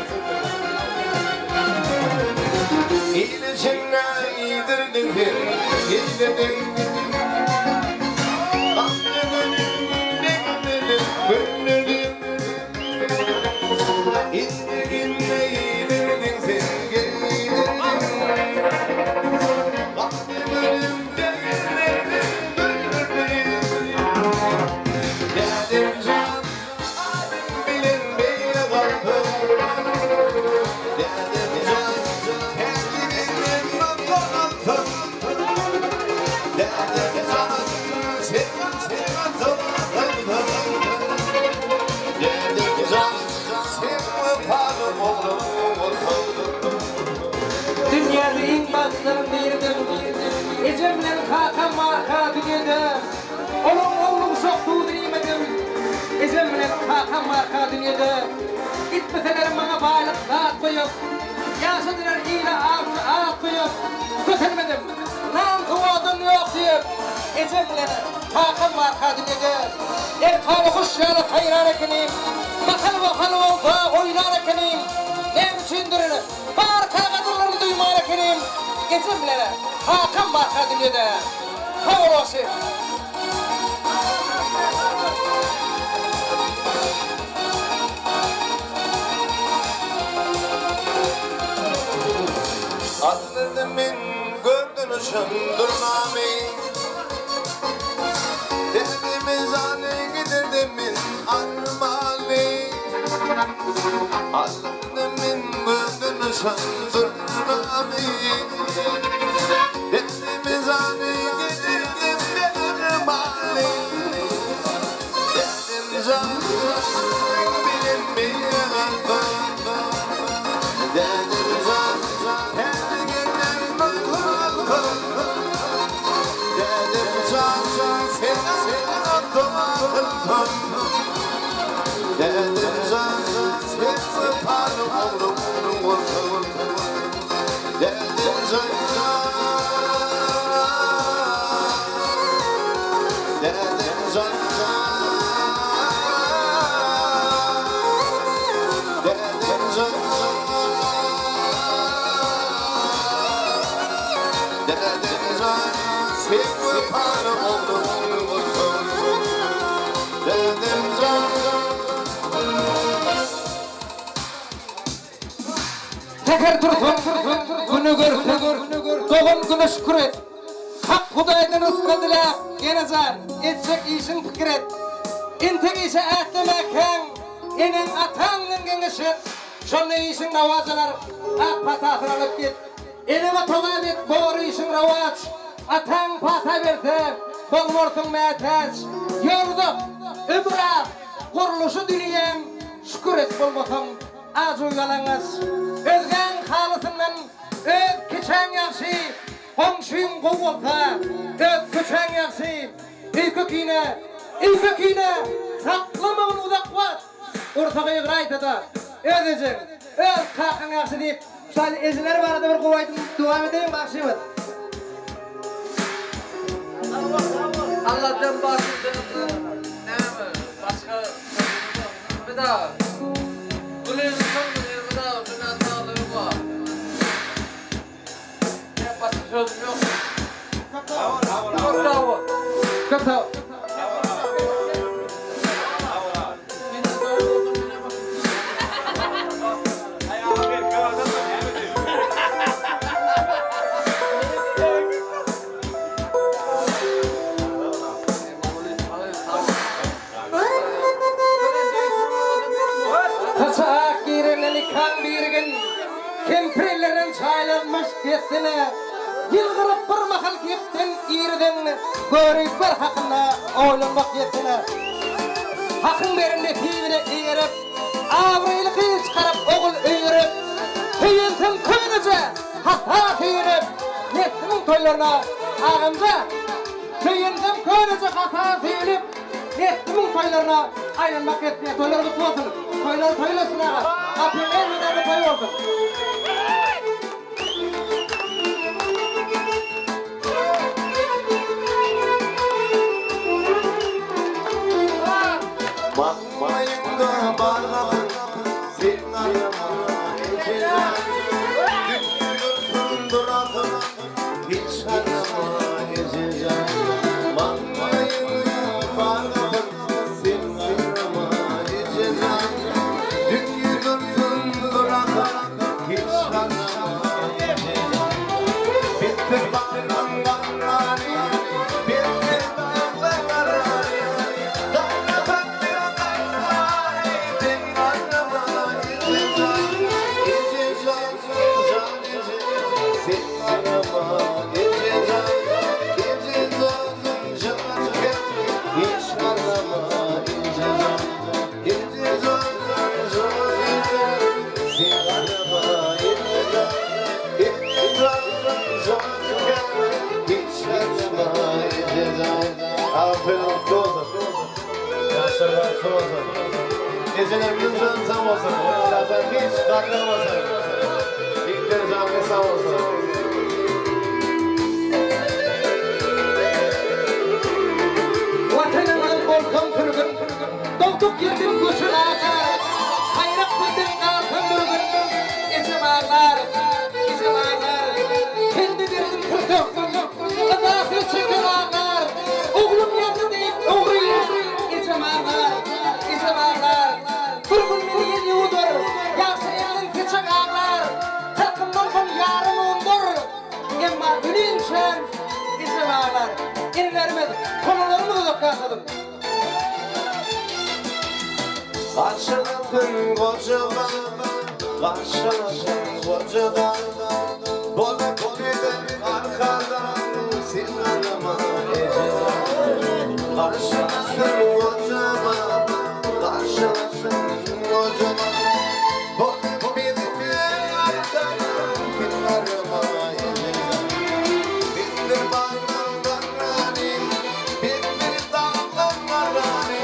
İyil içinde iyidirdin iyidirdin Gönlüm İstediğinde iyidirdin sen gelirdin Vakti bölümde Derdim can bilin beni kaldım Derdim can kendimden kaldım Derdim can sen kaldım Derdim can sen pardon oğlum Dünyanın baktığım birdim Ecemden kakam marka dünyada Oğlum soktuğu diyemedim Ecemden kakam marka dünyada Gitmeseler bana bağlık dağıt koyup Yaşadılar ile ağıt koyup Götürmedim Nam kuvadın yok deyip Ecemden kakam marka dünyada Erkanı kuş yanı hayran ekenim Bakal olsa oynar ekenim Ne üçündür Barka kadırlarını duymar ekenim Ecemlere kakam marka dünyada Kavur olsun Adnedimin gördün şındırmami Derdimiz anı gidirdimin armali Adnedimin gördün şındırmami Derdimiz anı gidirdimin armali Derdim can bilin beni kaldım Derdim can Derdim can sen dolandım Derdim can sen pardon oğlum Derdim can Derdim can Derdim can Derdim can sen pardon oğlum Derdim can Teker dursun, günü gör, doğum günü şükür et. Hak Hudaydan rızkı dile, gene zar, etsek işin fikir et. İntek işe etlemeken, inin atanın genişi, şonda işin navazalar, ak patasını alıp git. Inime toğab et, doğru işin ravaç, atan pata verse, bolmorsun mehtaz. Yorduk, ömrah, kuruluşu dünyen, şükür et bolmosun, az uygalanız. Özgen halısından öz keçen yakşı, komşun kovulsa, öz keçen yakşı, ilkökine, saklama onu uzak var. Urtağı yığraydı da. Özecek. Öz kalkın yaxşı deyip. Şal eziler var da bir kuvaydım. Devam edeyim bakşıyım. Allah'tan bahsediyorsun. Ne mi? Başka bir daha. Kulübün sonunu bir daha. Şundan sağlığı var. Başka sözüm yok. Çok sağ ol. Çok sağ ol. Kaçak gireneli kan birgin. Kemprelerin çaylanmış getine. Yılgırıp bir mahal gittin irden. Görüp bir hakkında oylanmak yetine. Hakkın berinde tivine eğirip. Avraylı kıyı çıkarıp oğul öğürüp. Tüyüntün köyünüce hata tüyünüp. Yettimin toylarına ağımca. Tüyüntün köyünüce hata tüyünüp. Yettimin toylarına ayrılmak yetmeye. Toyları mutlu olsun. Toyları toylasın ağa. Kapıyın en önemli toy olsun. Bakmayın da bana senin ayağıma ecelen. Gülsün durakım hiç arama ecelen. Bakmayın da bana senin ayağıma ecelen. Gülsün durakım hiç arama ecelen. Bitti bağlan bağlan bitti bağlan. Aferin olsun. Yaşlar olsun. Gecelerimiz tam olsun. Zaten hiç kalkamasın. İlkleri canlı sağ olsun. Vatanımın korkum kırgın. Doğduk yedim kuşun ağlar. Hayrak bildim altın durgun. İçim ağlar. İçim ağlar. Kendi derdim kırdım. Adası çıkın ağlar. Oğlum yandı deyip doğruyum. İçim ağlar. İçim ağlar. Durgun beni yudur. Yaşayanın küçük ağlar. Kırkımdan son yarım ondur. Emma gülünçen. İçim ağlar. İnlerimiz konularımı uzaklaştırdım. Başladın kocaman, başladın kocaman. Bana koyedin arkadan, sinanıma ecelen. Başladın kocaman, başladın kocaman. Bana koyedin arkadan, sinanıma ecelen. Bindir bağlamdan rani, bindir dağlamdan rani.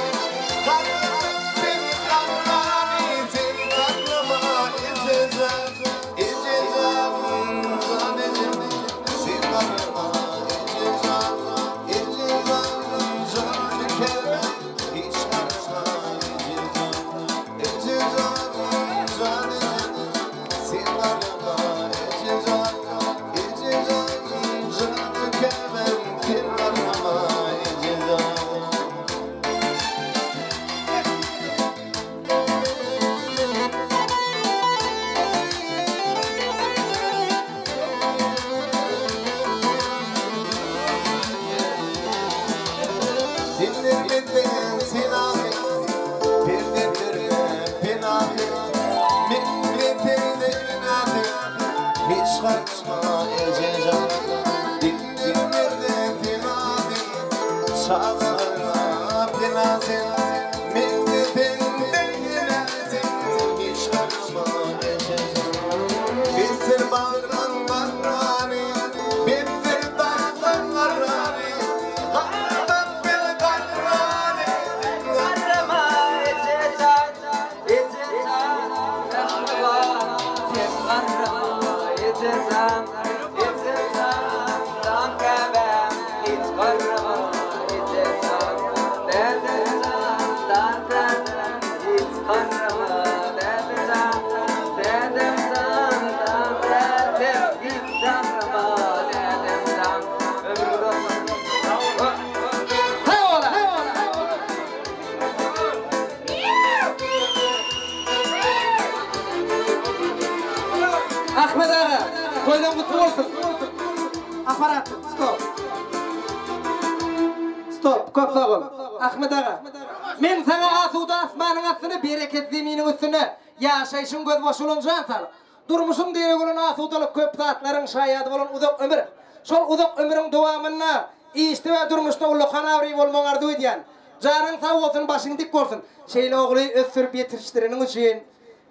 Ahmet ağa, toydan kutlu olsun. Aparat, stop. Stop, köp sağ ol. Ahmet ağa, men sana asuda asmanın astını bereketli minin üstüne yaşayışın göz boşuluncan sal. Durmuşun diye olan asudalık köp saatların şayadı olan uzak ömür. Şol uzak ömürün devamına işte ve durmuşta ulu kanavri olmalardı ödeyen. Canın sağ olsun, başın dik olsun. Şeyle oğlu össürüp yetiriştirinin için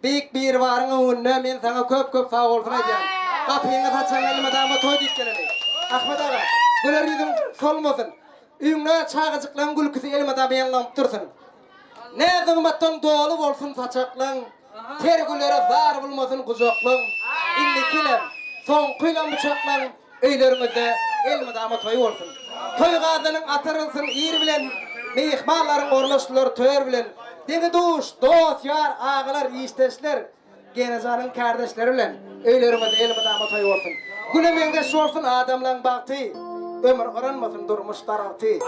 büyük bir varın önüne men sana köp sağ olsun ödeyen. Kapıyını taçan elime dağıma toy dik geleni. Ahmet ağa, güler yüzün solmasın. Üyüne çağıcıklan gülküsü elime dağıma yanlanıp dursun. Ne zımbattan doğalı olsun saçaklan. Tergülere zar bulmasın kucaklan. İlli kilem, son kıylan bıçaklan. Öylerinizde elime dağıma toy olsun. Toy gazının atırılsın iyir bilen. Meyhmalların ornaştılar tör bilen. Deni duş, dost, yar, ağalar, isteşler. Genezanın kardeşleri bilen. Öylerinizde elime dağıma toy olsun. Gülemende şu olsun adamlan baktı. Ömür oranmasın durmuş tarafı.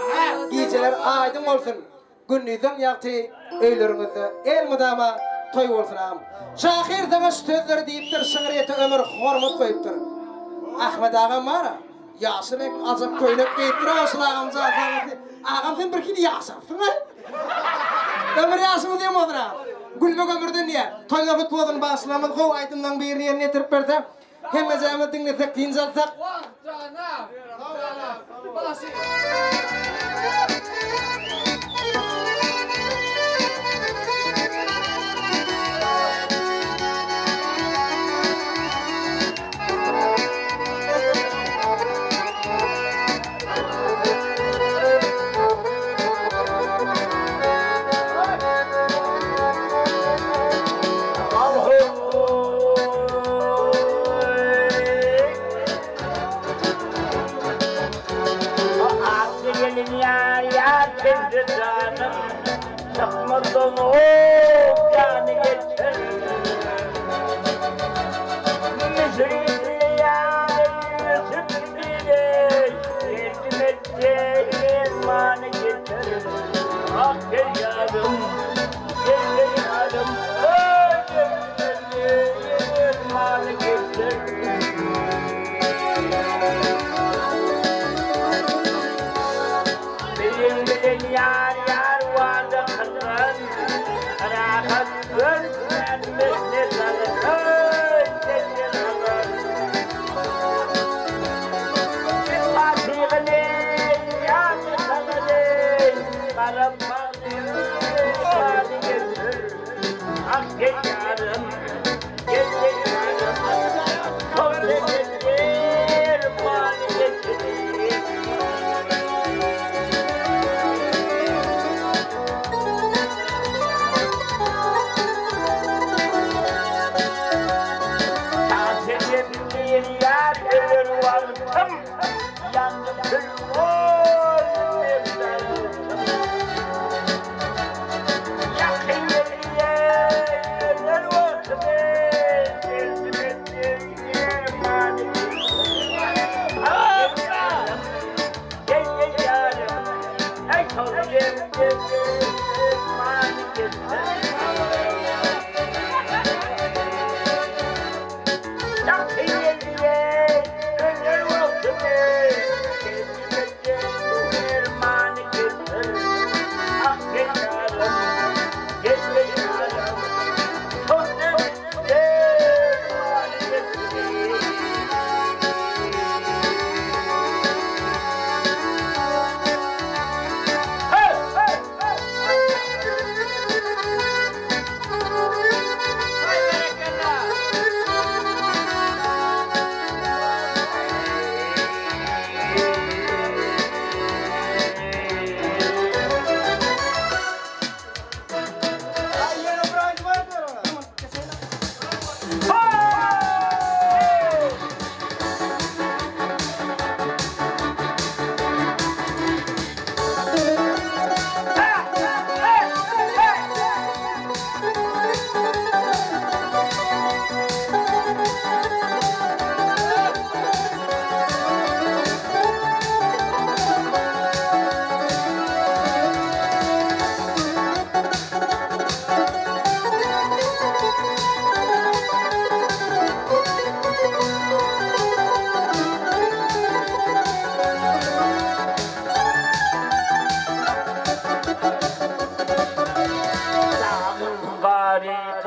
Geceler aydın olsun. Gündüzden yaktı. Öylerinizde elime dağıma toy olsun ağam. Şahir sana şu sözleri deyiptir. Şıngıriyeti ömür hormat koyuptur. Ahmet ağam var ha. Yaşırek azap köylük deyiptir olsun ağam. Ağam sen bir kili yaşarsın ha? Ömür yaşımı diyem odur ağam. Gülbek ömürden niye? Toyla futbolun başlamız kov aydınlan bir yerine yetirip verse. Hem mecamı dinlesek, tincelsek. Yapmadan o canı geçer. Müzikli yani yüzüm bile yardım etti imanı geçer. Ah gel yarım, gel yarım, oh gel imanı geçer. Bilin yar vardı kızın, rahat ölsen beni sanır, seni sanır. Bir fatihini yanı sanır, karabağını sani getir. Ah gel yarım, gel yarım, çok getir, mani getir. Yandım kül oldum evden. Yakın yeriye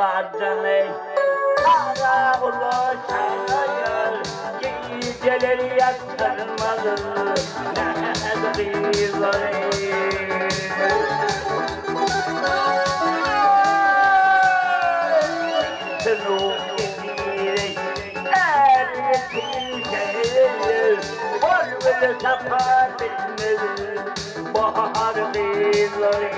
kadını ara ulu çayır geceleri yaktırmalı nezgirleri sonu edirek eriyetin şehir bolveli sapar bilmeli bahar kızları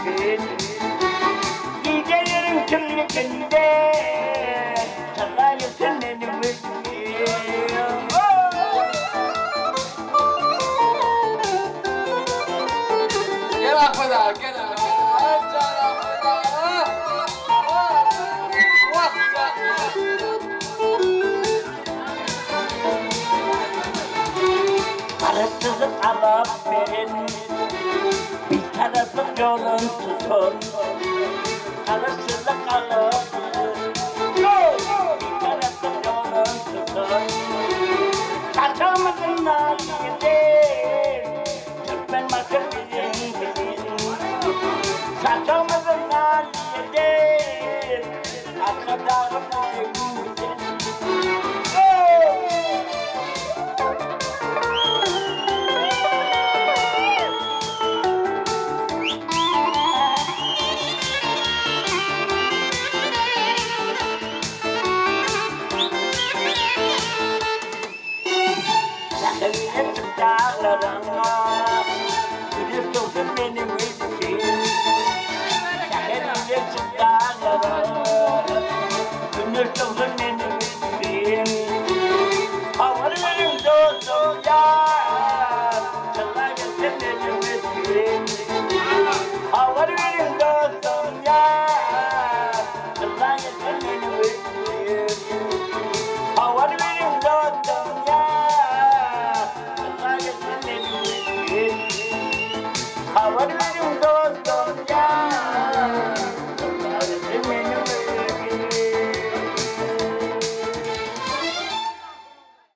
bilsin. Gecelerin kirlikinde sarayısın benim için. Gel Ahmet'a, gel Ahmet'a. Can Ahmet'a. Vah Parasızı alıp verin, bir tarafı yolun tutun. Parasızı alıp verin, bir tarafı yolun tutun. Saçamızın naliyedir, Türkmen bakır bizim. Saçamızın naliyedir, arkadarım bizim. Benim için Güneş olsun benim